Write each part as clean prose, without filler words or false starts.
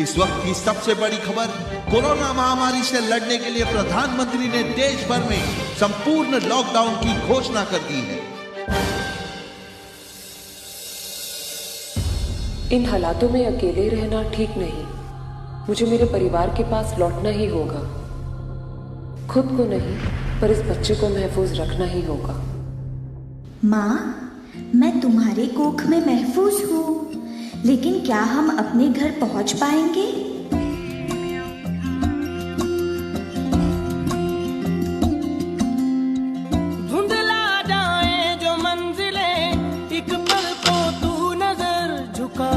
इस वक्त की सबसे बड़ी खबर, कोरोना महामारी से लड़ने के लिए प्रधानमंत्री ने देश भर में संपूर्ण लॉकडाउन की घोषणा कर दी है। इन हालातों में अकेले रहना ठीक नहीं। मुझे मेरे परिवार के पास लौटना ही होगा। खुद को नहीं, पर इस बच्चे को महफूज रखना ही होगा। माँ, मैं तुम्हारे कोख में महफूज हूँ, लेकिन क्या हम अपने घर पहुँच पाएंगे? धुंधला जाए जो मंजिलें, एक पल को तू नजर झुका,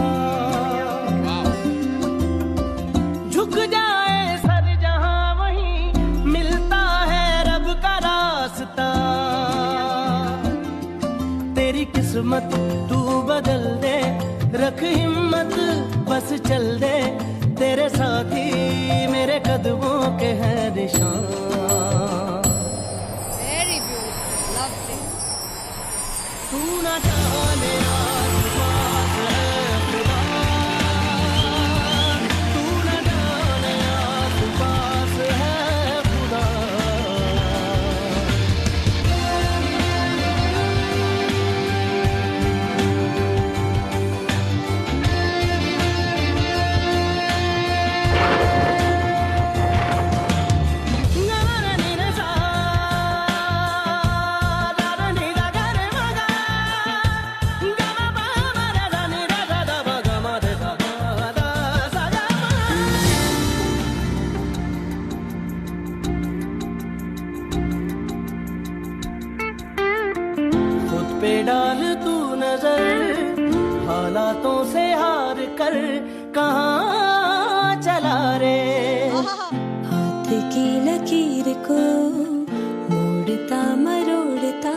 झुक जाए सर जहां वहीं मिलता है रब का रास्ता। तेरी किस्मत तू बदल दे, रख हिम्मत बस चल दे, तेरे साथी मेरे कदमों के हैं निशान। Very beautiful, lovely. तू ना जाने आसपास है खुदा, तू ना जाने आसपास है खुदा। खुद पे डाल तू नजर, हालातों से हार कर कहाँ चला रे। हाथ की लकीर को मोड़ता मरोड़ता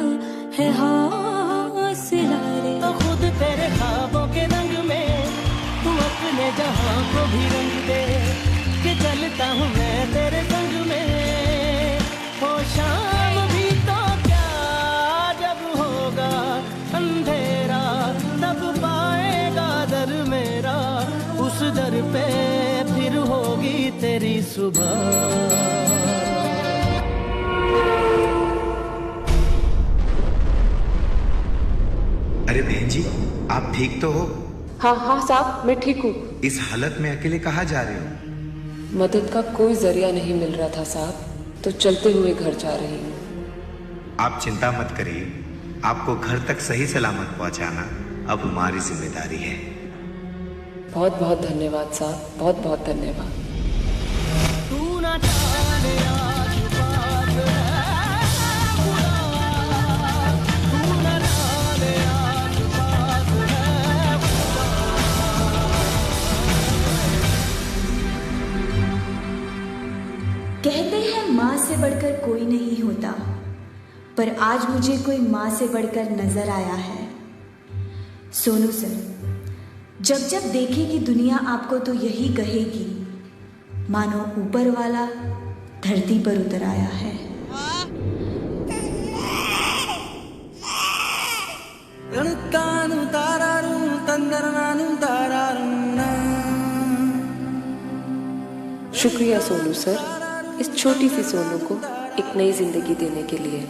है हौसला रे। तो खुद तेरे ख्वाबों के रंग में तू अपने जहां को भी रंग दे, कि चलता हूँ मैं तेरे संग में। हो शाम भी तो क्या, जब होगा अंधेरा तब पाएगा दर मेरा, उस दर पे फिर होगी तेरी सुबह। अरे बहन जी, आप ठीक तो हो? हाँ हाँ साहब, मैं ठीक हूँ। इस हालत में अकेले कहाँ जा रहे हो? मदद का कोई जरिया नहीं मिल रहा था साहब, तो चलते हुए घर जा रही हूँ। आप चिंता मत करिए, आपको घर तक सही सलामत पहुंचाना अब हमारी जिम्मेदारी है। बहुत बहुत धन्यवाद साहब, बहुत बहुत धन्यवाद। तू ना जाने आसपास है खुदा, तू ना जाने आसपास है खुदा। कहते हैं माँ से बढ़कर कोई नहीं होता, पर आज मुझे कोई माँ से बढ़कर नजर आया है। सोनू सर, जब जब देखेगी दुनिया आपको तो यही कहेगी, मानो ऊपर वाला धरती पर उतर आया है। शुक्रिया सोनू सर, इस छोटी सी सोनू को एक नई जिंदगी देने के लिए।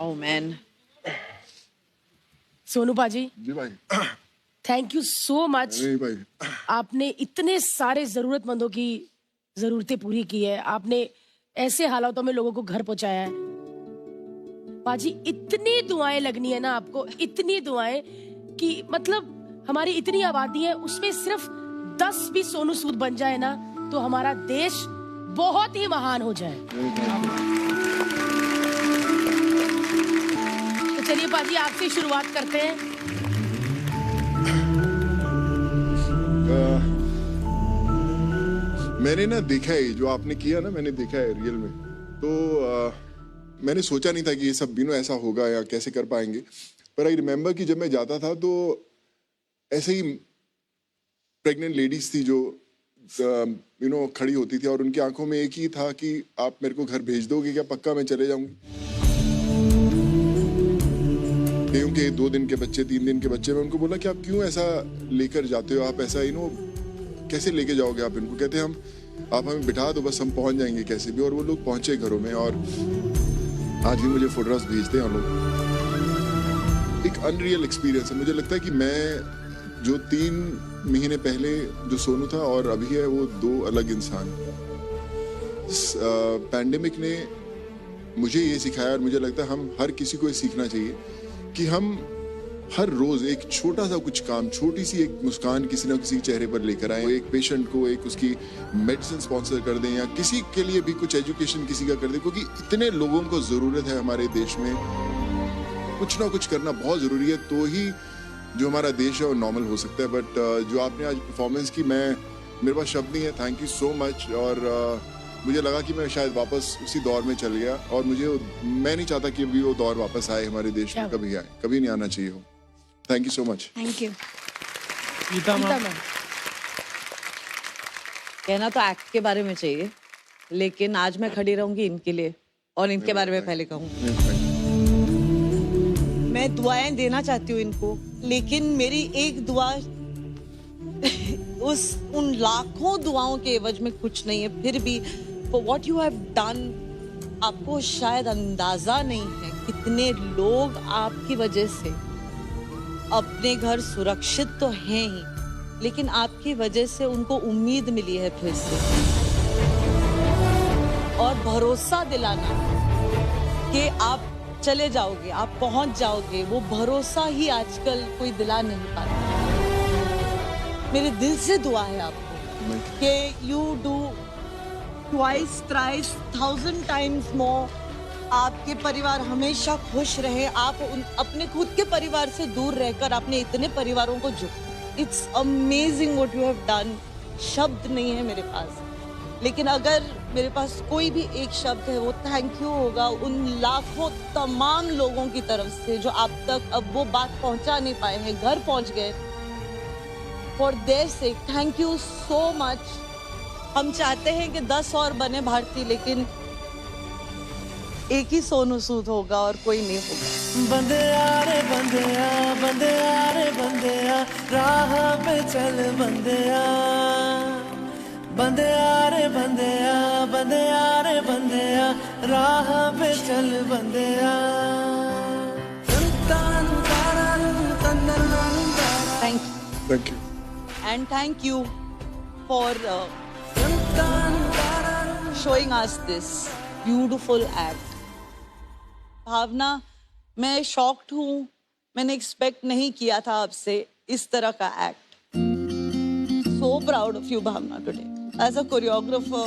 Oh man. सोनू पाजी, जी भाई। Thank you so much. नहीं भाई। आपने इतने सारे जरूरतमंदों की जरूरतें पूरी की है, आपने ऐसे हालातों में लोगों को घर पहुंचाया है। पाजी, इतनी दुआएं लगनी है ना आपको, इतनी दुआएं कि मतलब हमारी इतनी आबादी है, उसमें सिर्फ 10 भी सोनू सूद बन जाए ना तो हमारा देश बहुत ही महान हो जाए। तो चलिए पाजी, आपसे शुरुआत करते हैं। मैंने ना देखा है जो आपने किया ना, मैंने देखा है रियल में। तो मैंने सोचा नहीं था कि ये सब ऐसा होगा या कैसे कर पाएंगे। पर आई रिमेम्बर कि जब मैं जाता था तो ऐसे ही प्रेग्नेंट लेडीज थी जो खड़ी होती थी और उनकी आंखों में एक ही था कि आप मेरे को घर भेज दोगे क्या, पक्का मैं चले जाऊंगी। क्योंकि 2 दिन के बच्चे, 3 दिन के बच्चे, मैं उनको बोला कि आप क्यों ऐसा लेकर जाते हो, आप ऐसा कैसे लेके जाओगे आप इनको। कहते हम आप हमें बिठा दो, बस हम पहुंच जाएंगे कैसे भी। और वो लोग पहुंचे घरों में और आज भी मुझे फोटोग्राफ्स भेजते हैं लोग। एक अनरियल एक्सपीरियंस है। मुझे लगता है कि मैं जो 3 महीने पहले जो सोनू था और अभी है वो 2 अलग इंसान। इस पैंडेमिक ने मुझे ये सिखाया और मुझे लगता है हम हर किसी को ये सीखना चाहिए कि हम हर रोज एक छोटा सा कुछ काम, छोटी सी एक मुस्कान किसी ना किसी चेहरे पर लेकर आए। एक पेशेंट को एक उसकी मेडिसिन स्पॉन्सर कर दें या किसी के लिए भी कुछ एजुकेशन किसी का कर दें, क्योंकि इतने लोगों को जरूरत है हमारे देश में। कुछ ना कुछ करना बहुत जरूरी है, तो ही जो हमारा देश है वो नॉर्मल हो सकता है। बट जो आपने आज परफॉर्मेंस की, मेरे पास शब्द नहीं है। Thank you so much. और मुझे लगा कि मैं शायद वापस उसी दौर में चल गया और मैं नहीं चाहता कि अभी वो दौर वापस आए हमारे देश में, कभी आए, कभी नहीं आना चाहिए हो। Thank you so much. Thank you. Geeta ma'am, कहना तो एक्ट के बारे में चाहिए, लेकिन आज मैं खड़ी रहूंगी इनके लिए और इनके बारे में पहले कहूँ। मैं दुआएं देना चाहती हूँ इनको, लेकिन मेरी एक दुआ उन लाखों दुआओं के एवज में कुछ नहीं है। फिर भी for what you have done, आपको शायद अंदाजा नहीं है कितने लोग आपकी वजह से अपने घर सुरक्षित तो हैं ही, लेकिन आपकी वजह से उनको उम्मीद मिली है फिर से, और भरोसा दिलाना कि आप चले जाओगे, आप पहुंच जाओगे, वो भरोसा ही आजकल कोई दिला नहीं पाता। मेरे दिल से दुआ है आपको कि you do twice, thrice, 1000 times more. आपके परिवार हमेशा खुश रहे। आप अपने खुद के परिवार से दूर रहकर आपने इतने परिवारों को it's amazing what you have done. शब्द नहीं है मेरे पास, लेकिन अगर मेरे पास कोई भी एक शब्द है वो थैंक यू होगा उन लाखों तमाम लोगों की तरफ से जो आप तक अब वो बात पहुंचा नहीं पाए हैं, घर पहुंच गए। For their sake thank you so much. हम चाहते हैं कि 10 और बने भारतीय, लेकिन एक ही सोनू सूद होगा और कोई नहीं होगा। बंदिया रे बंदिया, बंदिया रे बंदिया, राह पे चल बंदिया, बंदिया रे बंदिया, बंदिया रे बंदिया, राह पे चल बंदिया। Thank you and thank you for showing us this beautiful act. Bhavna, मैं शॉक्ड हूँ। मैंने एक्सपेक्ट नहीं किया था आपसे इस तरह का act. So proud of you, Bhavna, today. As a choreographer,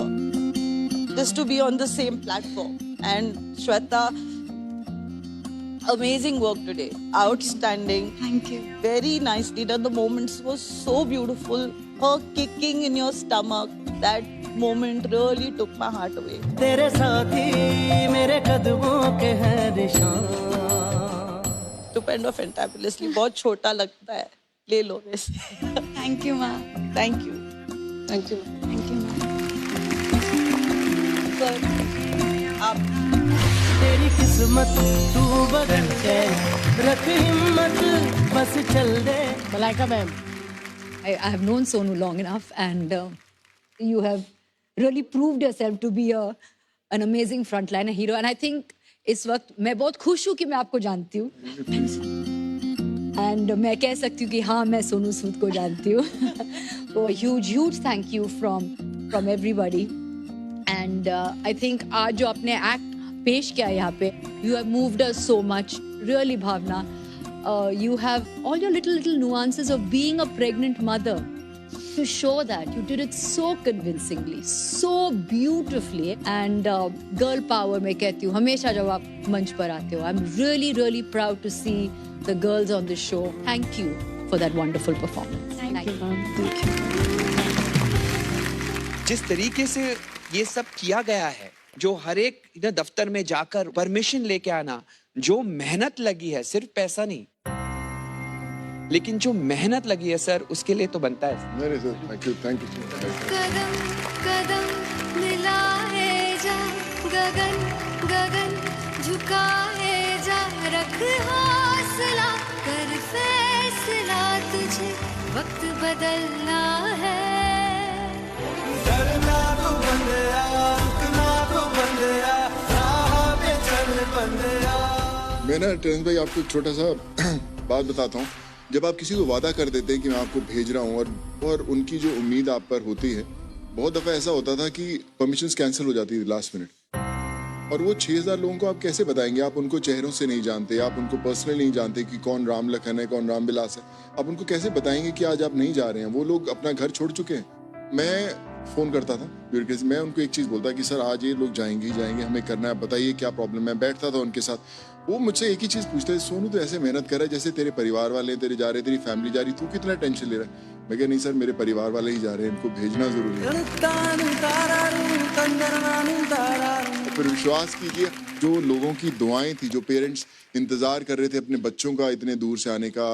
just to be on the same platform. And Shweta, amazing work today. Outstanding. Thank you. Very nicely done. The moments were so beautiful. Her kicking in your stomach, that moment really took my heart away. तेरे साथी मेरे कदमों के हैं निशान। Stupendo, fantabulously. बहुत छोटा लगता है, ले लो वैसे। Thank you, ma. Thank you. Thank you. Thank you, ma. Sir, आप तेरी किस्मत तू बदल दे, रख हिम्मत बस चल दे। Malaika ma'am, I have known Sonu long enough, and you have really proved yourself to be an amazing frontliner hero. And I think इस वक्त मैं बहुत खुश हूँ कि मैं आपको जानती हूँ एंड मैं कह सकती हूँ कि हाँ मैं सोनू सूद को जानती हूँ. Huge thank you from everybody and I think आज जो आपने एक्ट पेश किया यहाँ पे, you have moved us so much really Bhavna. You have all your little nuances of being a pregnant mother. To show that, you did it so convincingly, so beautifully, and girl power मैं कहती हूँ हमेशा जब आप मंच पर आते हो. I'm really proud to see the girls on this show. Thank you for that wonderful performance. Thank you, ma'am. Thank you. जिस तरीके से ये सब किया गया है, जो हर एक दफ्तर में जाकर परमिशन लेके आना, जो मेहनत लगी है, सिर्फ पैसा नहीं, लेकिन जो मेहनत लगी है सर, उसके लिए तो बनता है. नहीं सर, थैंक यू. कदम कदम मिलाए जा, गगन गगन झुकाए जा, रख हौसला, कर फैसला, तुझे वक्त बदलना है. डरना तो बंदिया, रुकना तो बंदिया, राह पे चल बंदिया. मैं ना टेरेंस भाई आपको छोटा सा बात बताता हूँ. जब आप किसी को वादा कर देते हैं कि मैं आपको भेज रहा हूँ और उनकी जो उम्मीद आप पर होती है, बहुत दफ़ा ऐसा होता था कि परमिशंस कैंसिल हो जाती थी लास्ट मिनट. और वो 6000 लोगों को आप कैसे बताएंगे? आप उनको चेहरों से नहीं जानते, आप उनको पर्सनली नहीं जानते कि कौन राम लखन है, कौन राम विलास है. आप उनको कैसे बताएंगे कि आज आप नहीं जा रहे हैं? वो लोग अपना घर छोड़ चुके हैं. मैं फ़ोन करता था ब्यूरो केस, मैं उनको एक चीज़ बोलता कि सर आज ये लोग जाएंगे ही जाएंगे, हमें करना है, बताइए क्या प्रॉब्लम है. बैठता था उनके साथ, वो मुझसे एक ही चीज़ पूछते, सोनू तो ऐसे मेहनत कर रहा है जैसे तेरे परिवार वाले तेरे जा रहे, तेरी फैमिली जा रही, तू कितना टेंशन ले रहा है? मैं कहा नहीं सर, मेरे परिवार वाले ही जा रहे हैं, इनको भेजना ज़रूरी है. तो फिर विश्वास कीजिए, जो लोगों की दुआएं थी, जो पेरेंट्स इंतज़ार कर रहे थे अपने बच्चों का इतने दूर से आने का,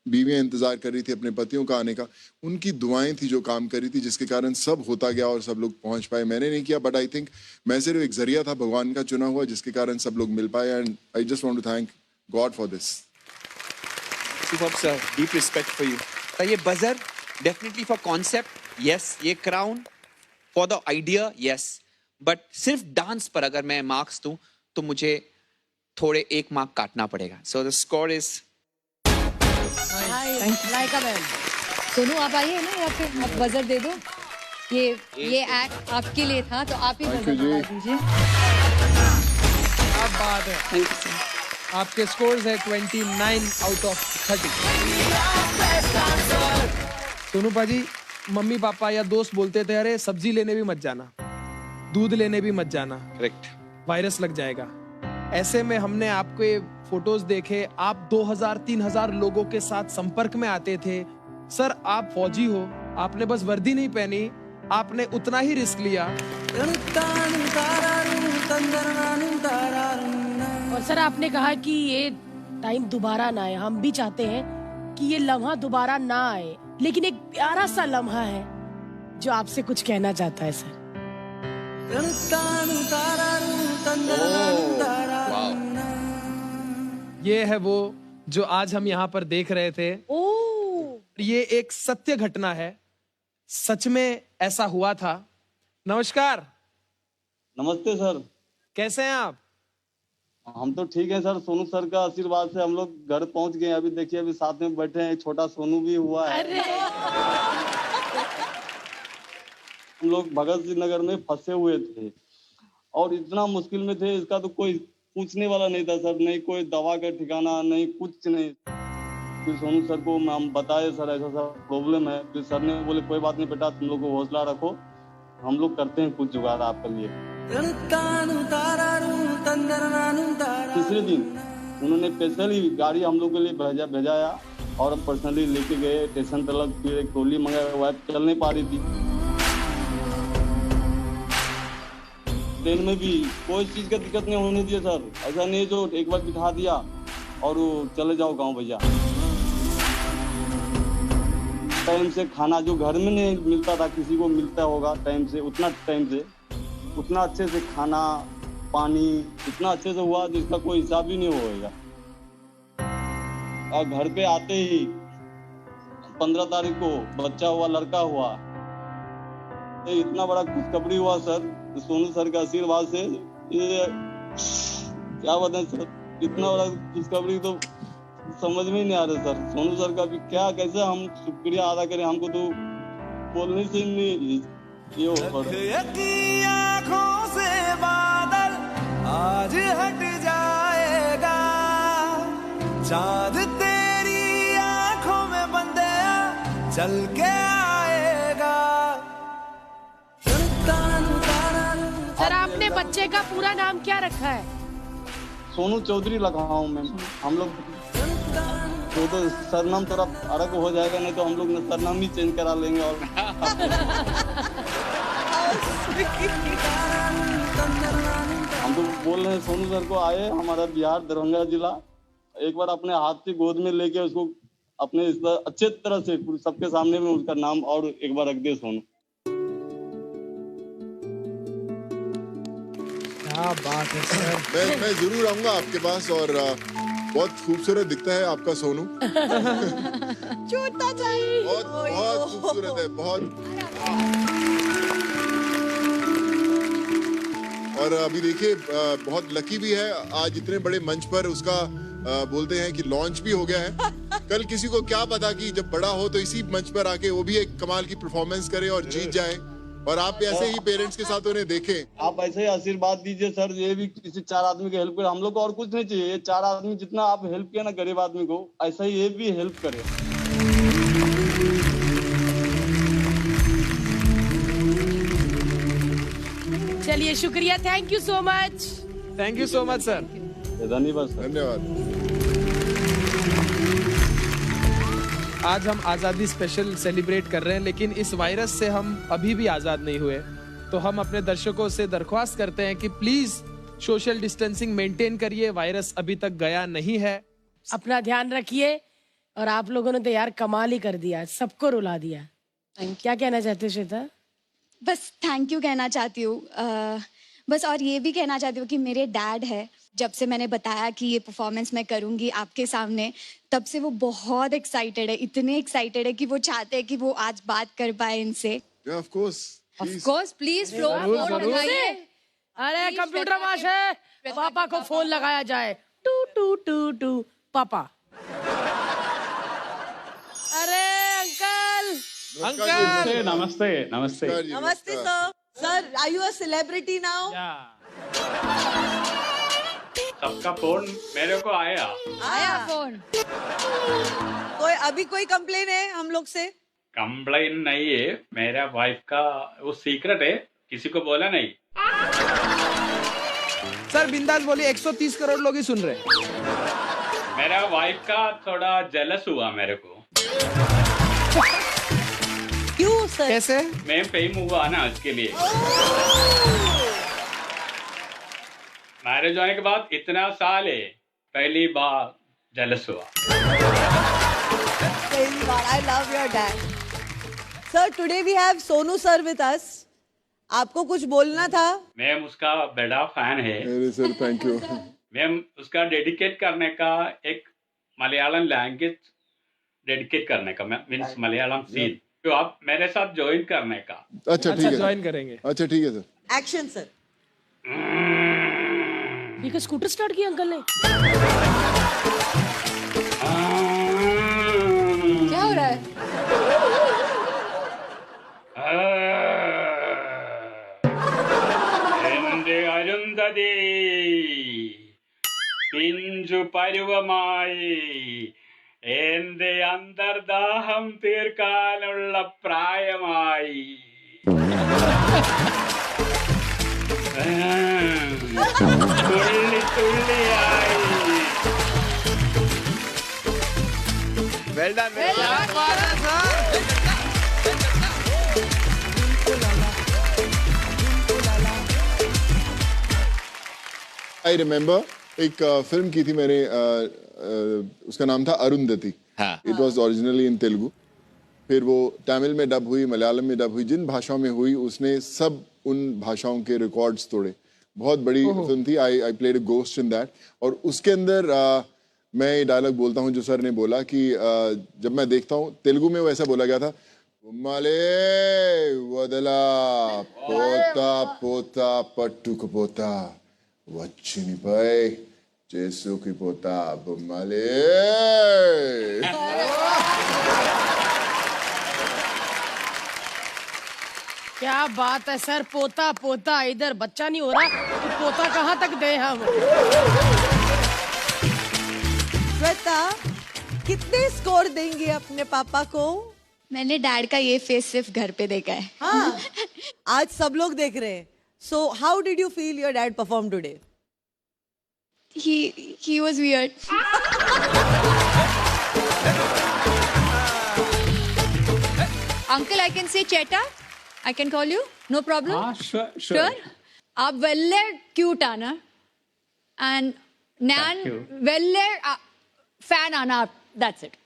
बीवियां इंतजार कर रही थी अपने पतियों का आने का, उनकी दुआएं थी जो काम कर रही थी, जिसके कारण सब होता गया और सब लोग पहुंच पाए. मैंने नहीं किया, बट आई थिंक मैं सिर्फ एक जरिया था भगवान का चुना हुआ, जिसके कारण सब लोग मिल पाए. And I just want to thank God for this. Superb sir, deep respect for you. ये buzzer definitely for concept yes, ये crown for the idea yes, but सिर्फ डांस पर अगर मैं मार्क्स दूं तो मुझे थोड़े 1 मार्क काटना पड़ेगा. So the score is Sonu आप आइए ना यहाँ पे, आप बजर दे दो. ये एक्ट आपके लिए था, तो आप ही बजर बता दीजिए. क्या बात है. Thank you sir. आपके स्कोर्स है 29 आउट ऑफ 30. सोनू पाजी, मम्मी पापा या दोस्त बोलते थे अरे सब्जी लेने भी मत जाना, दूध लेने भी मत जाना, करेक्ट, वायरस लग जाएगा. ऐसे में हमने आपके फोटोज देखे, आप 2000-3000 लोगों के साथ संपर्क में आते थे. सर आप फौजी हो, आपने बस वर्दी नहीं पहनी, आपने उतना ही रिस्क लिया. और सर आपने कहा कि ये टाइम दोबारा ना आए. हम भी चाहते हैं कि ये लम्हा दोबारा ना आए, लेकिन एक प्यारा सा लम्हा है जो आपसे कुछ कहना चाहता है सर. ये है वो जो आज हम यहाँ पर देख रहे थे. ये एक सत्य घटना है, सच में ऐसा हुआ था. नमस्कार. नमस्ते सर. कैसे हैं आप? हम तो ठीक हैं सर, सोनू सर का आशीर्वाद से हम लोग घर पहुंच गए. अभी देखिए, अभी साथ में बैठे हैं, छोटा सोनू भी हुआ है. हम लोग भगत सिंह नगर में फंसे हुए थे और इतना मुश्किल में थे, इसका तो कोई पूछने वाला नहीं था सर. नहीं कोई दवा का ठिकाना, नहीं कुछ नहीं. फिर सोनू सर को हम बताए सर ऐसा सा प्रॉब्लम है. फिर सर ने बोले कोई बात नहीं बेटा, तुम लोग को हौसला रखो, हम लोग करते हैं कुछ जुगाड़ आपके लिए. तीसरे दिन उन्होंने स्पेशली गाड़ी हम लोग के लिए भेजाया और हम पर्सनली लेके गए स्टेशन तक. फिर एक ट्रॉली मंगाया, वाइफ चल नहीं पा रही थी. ट्रेन में भी कोई चीज का दिक्कत नहीं होने दिया सर. ऐसा नहीं जो एक बार बिठा दिया और चले जाओ गांव भैया. टाइम से खाना जो घर में नहीं मिलता था, किसी को मिलता होगा टाइम से, उतना अच्छे से खाना पानी इतना अच्छे से हुआ जिसका कोई हिसाब ही नहीं होएगा. और घर पे आते ही 15 तारीख को बच्चा हुआ, लड़का हुआ. तो इतना बड़ा खुशखबरी हुआ सर, सोनू सर के आशीर्वाद से. ये क्या बताएं सर, इतना बड़ा खुशखबरी तो समझ में ही नहीं आ रहा सर। सोनू सर का भी क्या, कैसे हम शुक्रिया अदा करें, हमको तो बोलने से नहीं ये हो पा रहा। आँखों से बादल आज हट जाएगा, चाँद तेरी आँखों में बंदे चल के आएगा। सर आपने बच्चे का पूरा नाम क्या रखा है? सोनू चौधरी लगा हूँ मैम। हम लोग तो सरनाम थोड़ा अलग हो जाएगा, नहीं तो हम लोग सरनाम ही चेंज करा लेंगे। और हम तो बोल रहे हैं सोनू सर को आए हमारा बिहार दरभंगा जिला, एक बार अपने हाथ से गोद में लेके उसको अपने अच्छे तरह से सबके सामने में उसका नाम और एक बार रख दे सोनू। क्या बात है सर। मैं जरूर आऊंगा आपके पास, और बहुत खूबसूरत दिखता है आपका सोनू। छूटता चाहिए। बहुत बहुत खूबसूरत है, बहुत। और अभी देखिए बहुत लकी भी है, आज इतने बड़े मंच पर उसका बोलते हैं कि लॉन्च भी हो गया है। कल किसी को क्या पता कि जब बड़ा हो तो इसी मंच पर आके वो भी एक कमाल की परफॉर्मेंस करे और जीत जाए, और आप ऐसे ही पेरेंट्स के साथ उन्हें देखें। आप ऐसे ही आशीर्वाद दीजिए सर, ये भी किसी 4 आदमी की हेल्प करे। हम लोग को और कुछ नहीं चाहिए, ये 4 आदमी जितना आप हेल्प किया ना गरीब आदमी को, ऐसा ही ये भी हेल्प करे। चलिए शुक्रिया, thank you so much. Thank you so much sir. धन्यवाद सर। धन्यवाद। आज हम आज़ादी स्पेशल सेलिब्रेट कर रहे हैं, लेकिन इस वायरस से हम अभी भी आज़ाद नहीं हुए। तो हम अपने दर्शकों से दरख्वास्त करते हैं कि प्लीज सोशल डिस्टेंसिंग मेंटेन करिए, वायरस अभी तक गया नहीं है। अपना ध्यान रखिए। और आप लोगों ने तो यार कमाल ही कर दिया, सबको रुला दिया। क्या कहना चाहते हो श्वेता? बस थैंक यू कहना चाहती हूँ। बस और ये भी कहना चाहती हूँ कि मेरे डैड है, जब से मैंने बताया कि ये परफॉर्मेंस मैं करूँगी आपके सामने, तब से वो बहुत एक्साइटेड है, इतने एक्साइटेड है कि वो चाहते हैं कि वो आज बात कर पाए इनसे। ऑफ कोर्स प्लीज फ्लोर लगाइए। अरे कंप्यूटर मास्टर, पापा को फोन लगाया जाए। टू टू टू टू पापा। अरे अंकल। नमस्ते नमस्ते नमस्ते नमस्ते sir. Sir are you a celebrity now? सबका फोन मेरे को आया फोन। कोई अभी कोई कंप्लेन है हम लोग से? कंप्लेन नहीं है, मेरा वाइफ का वो सीक्रेट है, किसी को बोला नहीं। सर बिंदास बोलिए, 130 करोड़ लोग ही सुन रहे हैं। मेरा वाइफ का थोड़ा जेलस हुआ मेरे को। क्यों सर? कैसे? मैं फेम हुआ ना उसके लिए। मैरिज होने के बाद इतना साल है, पहली बार जेलस हुआ। पहली बार। I love your dad. Sir today we have Sonu sir with us. आपको कुछ बोलना था? मैम उसका बड़ा फैन है। अरे सर थैंक यू। मैम उसका डेडिकेट करने का एक मलयालम लैंग्वेज डेडिकेट करने का, मीन्स मलयालम सीन, तो आप मेरे साथ ज्वाइन करने का। अच्छा ठीक है, ज्वाइन करेंगे। अच्छा ठीक है सर। Action sir. ये स्कूटर स्टार्ट किया अंकल ने? क्या हो रहा है? അരുന്ധതി പിഞ്ചു പരുവമായി എന്റെ അന്തർദാഹം തീർക്കാനുള്ള പ്രായമായി. തുള്ളി തുള്ളിയായി. Well done, well done. I remember एक फिल्म की थी मैंने, उसका नाम था अरुंधति। इट वॉज ओरिजिनली इन तेलुगु, फिर वो तमिल में डब हुई, मलयालम में डब हुई, जिन भाषाओं में हुई उसने सब उन भाषाओं के रिकॉर्ड्स तोड़े। बहुत बड़ी फिल्म थी। I played a ghost in that. और उसके अंदर मैं ये डायलॉग बोलता हूँ जो सर ने बोला कि जब मैं देखता हूँ तेलुगु में वो ऐसा बोला गया था, मले वदला पोता पोता पट्टुक पोता వచ్చినిపై जेसु की पोता बुमाले। क्या बात है सर, पोता पोता, इधर बच्चा नहीं हो रहा तो पोता कहाँ तक दे हम। श्वेता, कितने स्कोर देंगे अपने पापा को? मैंने डैड का ये फेस सिर्फ घर पे देखा है। हाँ, आज सब लोग देख रहे हैं। So how did you feel your dad perform today? He was weird. Uncle, I can say Cheta. I can call you. No problem. sure. आप वेल्ले क्यूट आना and Nan you. वेल्ले fan आना. That's it.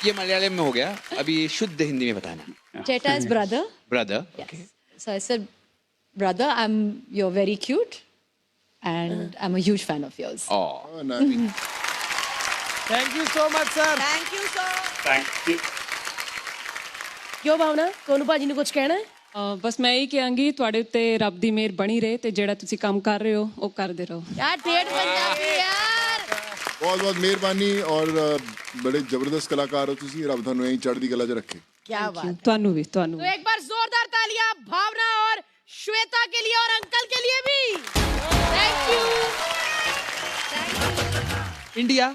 ये मलयालम में हो गया, अभी शुद्ध हिंदी में बताना। Cheta is brother. Brother. Yes. So I said, brother, you're very cute and I'm a huge fan of yours. Oh, nice. Thank you so much, sir. Thank you, sir. Thank you. क्यों भावना, सोनू भाजी ने कुछ कहना है? बस मैं यही कहांगी ਤੁਹਾਡੇ ਉੱਤੇ ਰੱਬ ਦੀ ਮਿਹਰ ਬਣੀ ਰਹੇ ਤੇ ਜਿਹੜਾ ਤੁਸੀਂ ਕੰਮ ਕਰ ਰਹੇ ਹੋ ਉਹ ਕਰਦੇ ਰਹੋ। यार ठेठ पंजाबी यार। बहुत बहुत मेहरबानी और बड़े जबरदस्त कलाकार हो तुसी, रब थानू यहीं चढ़दी कला च रखे। क्या बात। ਤੁਹਾਨੂੰ ਵੀ ਤੁਹਾਨੂੰ तो एक बार जोरदार तालियां भावना और श्वेता के लिए और अंकल के लिए भी। Thank you. इंडिया